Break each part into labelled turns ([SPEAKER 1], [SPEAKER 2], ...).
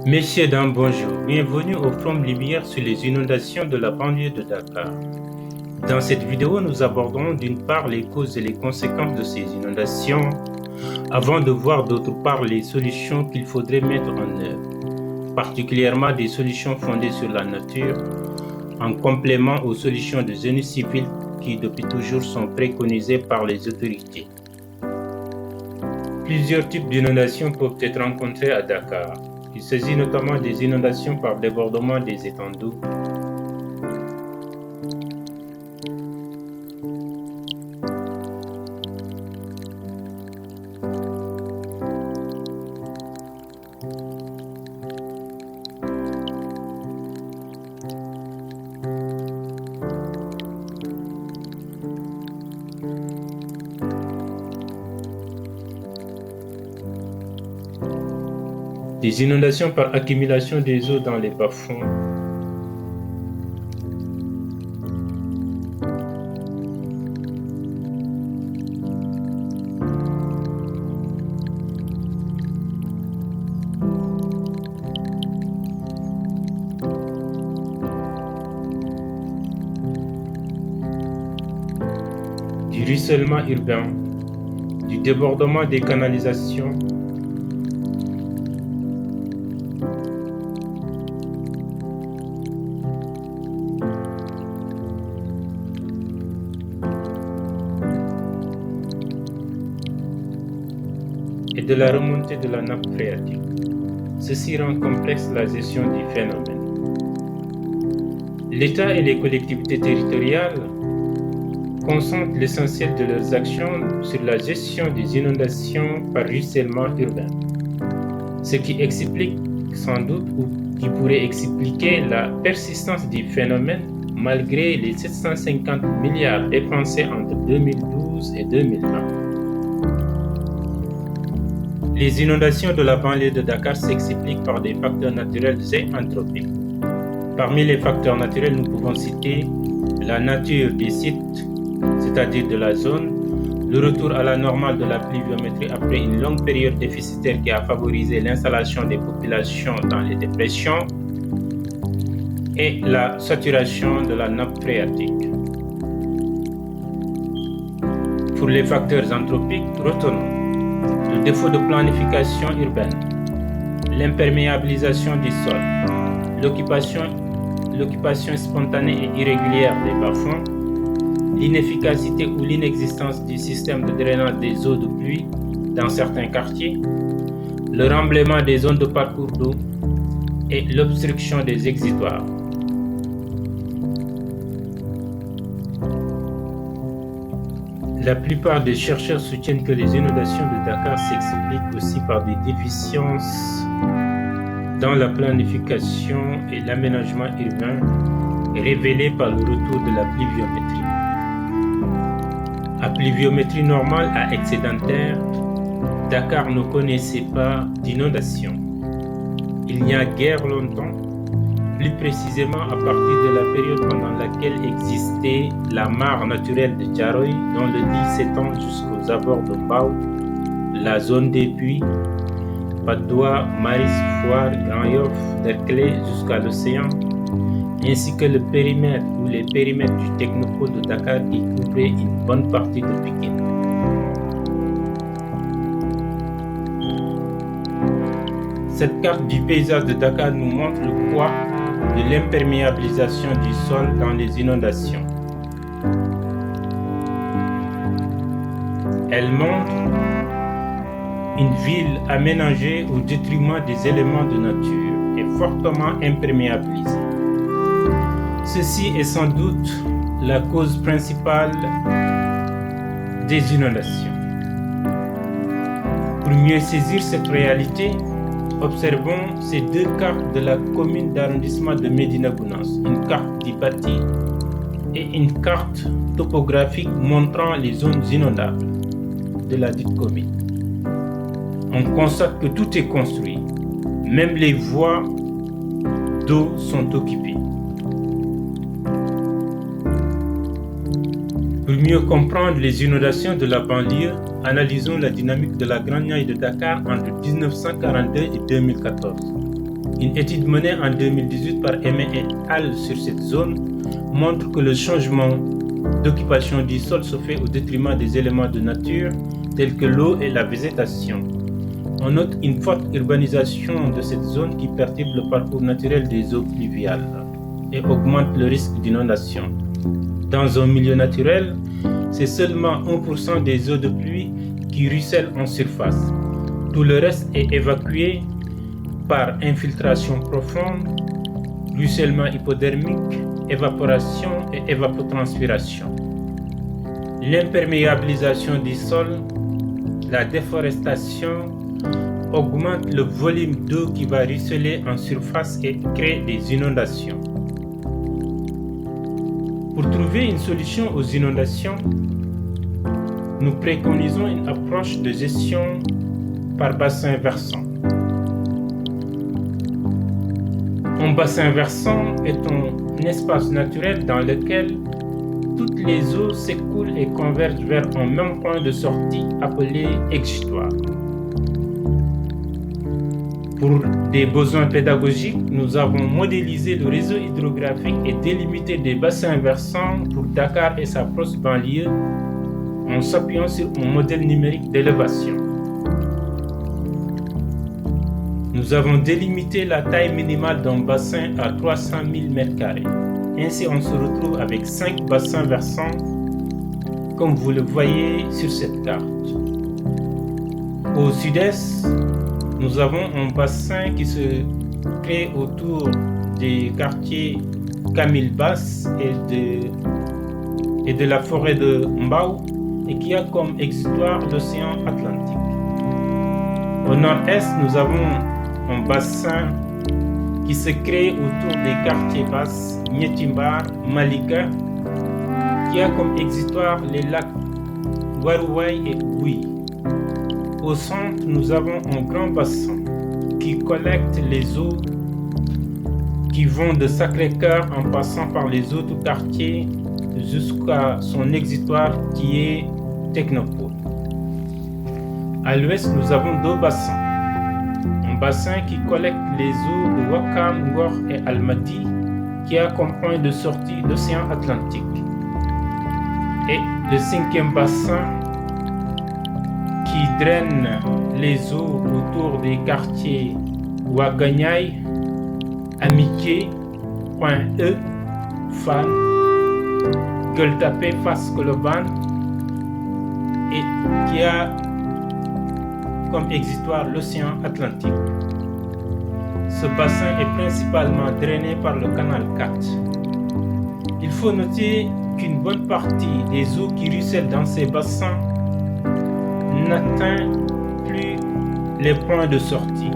[SPEAKER 1] Messieurs, dames, bonjour. Bienvenue au Forum Lumière sur les inondations de la banlieue de Dakar. Dans cette vidéo, nous aborderons d'une part les causes et les conséquences de ces inondations, avant de voir d'autre part les solutions qu'il faudrait mettre en œuvre, particulièrement des solutions fondées sur la nature, en complément aux solutions de génie civil qui depuis toujours sont préconisées par les autorités. Plusieurs types d'inondations peuvent être rencontrés à Dakar. Il s'agit notamment des inondations par débordement des étangs d'eau, des inondations par accumulation des eaux dans les bas-fonds, du ruissellement urbain, du débordement des canalisations, et de la remontée de la nappe phréatique. Ceci rend complexe la gestion du phénomène. L'État et les collectivités territoriales concentrent l'essentiel de leurs actions sur la gestion des inondations par ruissellement urbain, ce qui explique sans doute ou qui pourrait expliquer la persistance du phénomène malgré les 750 milliards dépensés entre 2012 et 2020. Les inondations de la banlieue de Dakar s'expliquent par des facteurs naturels et anthropiques. Parmi les facteurs naturels, nous pouvons citer la nature des sites, c'est-à-dire de la zone, le retour à la normale de la pluviométrie après une longue période déficitaire qui a favorisé l'installation des populations dans les dépressions, et la saturation de la nappe phréatique. Pour les facteurs anthropiques, retenons le défaut de planification urbaine, l'imperméabilisation du sol, l'occupation spontanée et irrégulière des bas-fonds, l'inefficacité ou l'inexistence du système de drainage des eaux de pluie dans certains quartiers, le remblaiement des zones de parcours d'eau et l'obstruction des exutoires. La plupart des chercheurs soutiennent que les inondations de Dakar s'expliquent aussi par des déficiences dans la planification et l'aménagement urbain révélées par le retour de la pluviométrie. À pluviométrie normale à excédentaire, Dakar ne connaissait pas d'inondation. Il n'y a guère longtemps, plus précisément à partir de la période pendant laquelle existait la mare naturelle de Thiaroye, dont le lit s'étend jusqu'aux abords de Mbao, la zone des puits, Patte d'Oie, Maris, Foire, Grand Yoff, Derklé jusqu'à l'océan, ainsi que le périmètre ou les périmètres du technopole de Dakar qui couvrait une bonne partie de Pékin. Cette carte du paysage de Dakar nous montre le poids de l'imperméabilisation du sol dans les inondations. Elle montre une ville aménagée au détriment des éléments de nature et fortement imperméabilisée. Ceci est sans doute la cause principale des inondations. Pour mieux saisir cette réalité, observons ces deux cartes de la commune d'arrondissement de Médina Gounass, une carte du bâti et une carte topographique montrant les zones inondables de la dite commune. On constate que tout est construit, même les voies d'eau sont occupées. Pour mieux comprendre les inondations de la banlieue, analysons la dynamique de la Grande Niaye de Dakar entre 1942 et 2014. Une étude menée en 2018 par Aimé et al. Sur cette zone montre que le changement d'occupation du sol se fait au détriment des éléments de nature tels que l'eau et la végétation. On note une forte urbanisation de cette zone qui perturbe le parcours naturel des eaux pluviales et augmente le risque d'inondation. Dans un milieu naturel, c'est seulement 1% des eaux de pluie qui ruissellent en surface. Tout le reste est évacué par infiltration profonde, ruissellement hypodermique, évaporation et évapotranspiration. L'imperméabilisation du sol, la déforestation augmente le volume d'eau qui va ruisseler en surface et crée des inondations. Pour trouver une solution aux inondations, nous préconisons une approche de gestion par bassin versant. Un bassin versant est un espace naturel dans lequel toutes les eaux s'écoulent et convergent vers un même point de sortie appelé exutoire. Pour des besoins pédagogiques, nous avons modélisé le réseau hydrographique et délimité des bassins versants pour Dakar et sa proche banlieue en s'appuyant sur un modèle numérique d'élévation. Nous avons délimité la taille minimale d'un bassin à 300 000 m². Ainsi, on se retrouve avec 5 bassins versants, comme vous le voyez sur cette carte. Au sud-est, nous avons un bassin qui se crée autour des quartiers Camille Basse et de la forêt de Mbao et qui a comme exutoire l'océan Atlantique. Au nord-est, nous avons un bassin qui se crée autour des quartiers basses Nietimbar, Malika, qui a comme exutoire les lacs Warouaï et Oui. Au centre, nous avons un grand bassin qui collecte les eaux qui vont de Sacré-Cœur en passant par les autres quartiers jusqu'à son exutoire qui est Technopole. À l'ouest, nous avons 2 bassins. Un bassin qui collecte les eaux de Wakam, Ngor et Almadi qui a comme point de sortie l'océan Atlantique. Et le 5e bassin qui draine les eaux autour des quartiers Ouagagnaï, Amitié, Point E, Fan, Gueule-Tapée, Fass Colobane et qui a comme exutoire l'océan Atlantique. Ce bassin est principalement drainé par le canal 4. Il faut noter qu'une bonne partie des eaux qui ruissellent dans ces bassins n'atteint plus les points de sortie,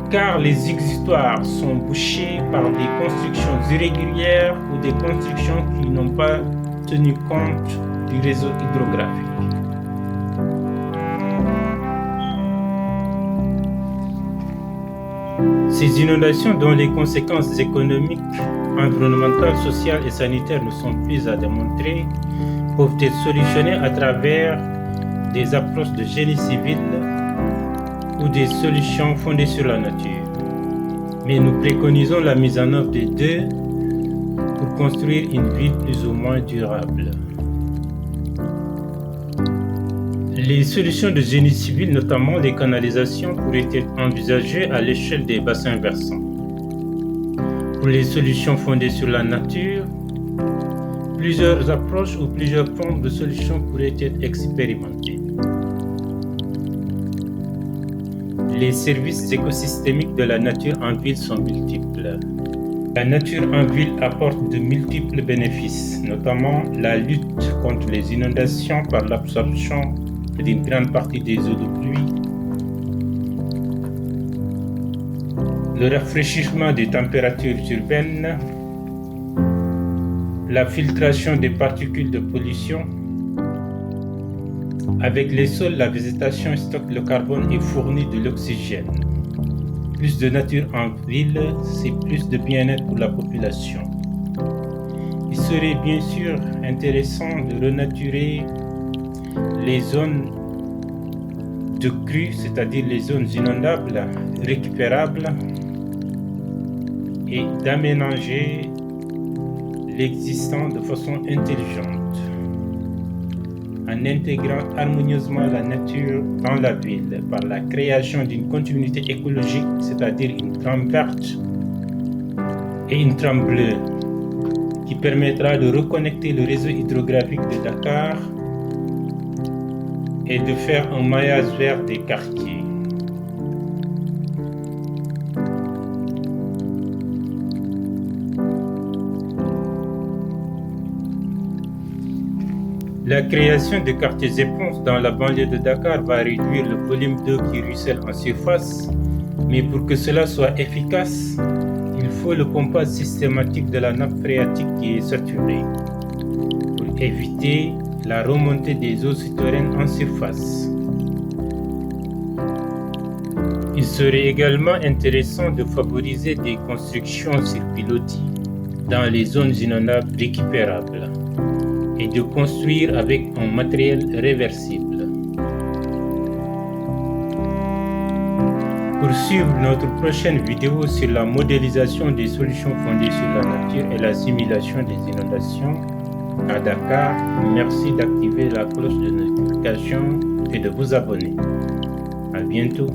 [SPEAKER 1] car les exutoires sont bouchés par des constructions irrégulières ou des constructions qui n'ont pas tenu compte du réseau hydrographique. Ces inondations, dont les conséquences économiques, environnementales, sociales et sanitaires ne sont plus à démontrer, peuvent être solutionnées à travers des approches de génie civil ou des solutions fondées sur la nature. Mais nous préconisons la mise en œuvre des deux pour construire une ville plus ou moins durable. Les solutions de génie civil, notamment les canalisations, pourraient être envisagées à l'échelle des bassins versants. Pour les solutions fondées sur la nature, plusieurs approches ou plusieurs formes de solutions pourraient être expérimentées. Les services écosystémiques de la nature en ville sont multiples. La nature en ville apporte de multiples bénéfices, notamment la lutte contre les inondations par l'absorption d'une grande partie des eaux de pluie, le rafraîchissement des températures urbaines, la filtration des particules de pollution. Avec les sols, la végétation stocke le carbone et fournit de l'oxygène. Plus de nature en ville, c'est plus de bien-être pour la population. Il serait bien sûr intéressant de renaturer les zones de crues, c'est-à-dire les zones inondables récupérables, et d'aménager l'existant de façon intelligente, en intégrant harmonieusement la nature dans la ville par la création d'une continuité écologique, c'est-à-dire une trame verte et une trame bleue, qui permettra de reconnecter le réseau hydrographique de Dakar et de faire un maillage vert des quartiers. La création de quartiers éponges dans la banlieue de Dakar va réduire le volume d'eau qui ruisselle en surface, mais pour que cela soit efficace, il faut le pompage systématique de la nappe phréatique qui est saturée pour éviter la remontée des eaux souterraines en surface. Il serait également intéressant de favoriser des constructions sur pilotis dans les zones inondables récupérables et de construire avec un matériel réversible. Pour suivre notre prochaine vidéo sur la modélisation des solutions fondées sur la nature et la simulation des inondations à Dakar, merci d'activer la cloche de notification et de vous abonner. À bientôt.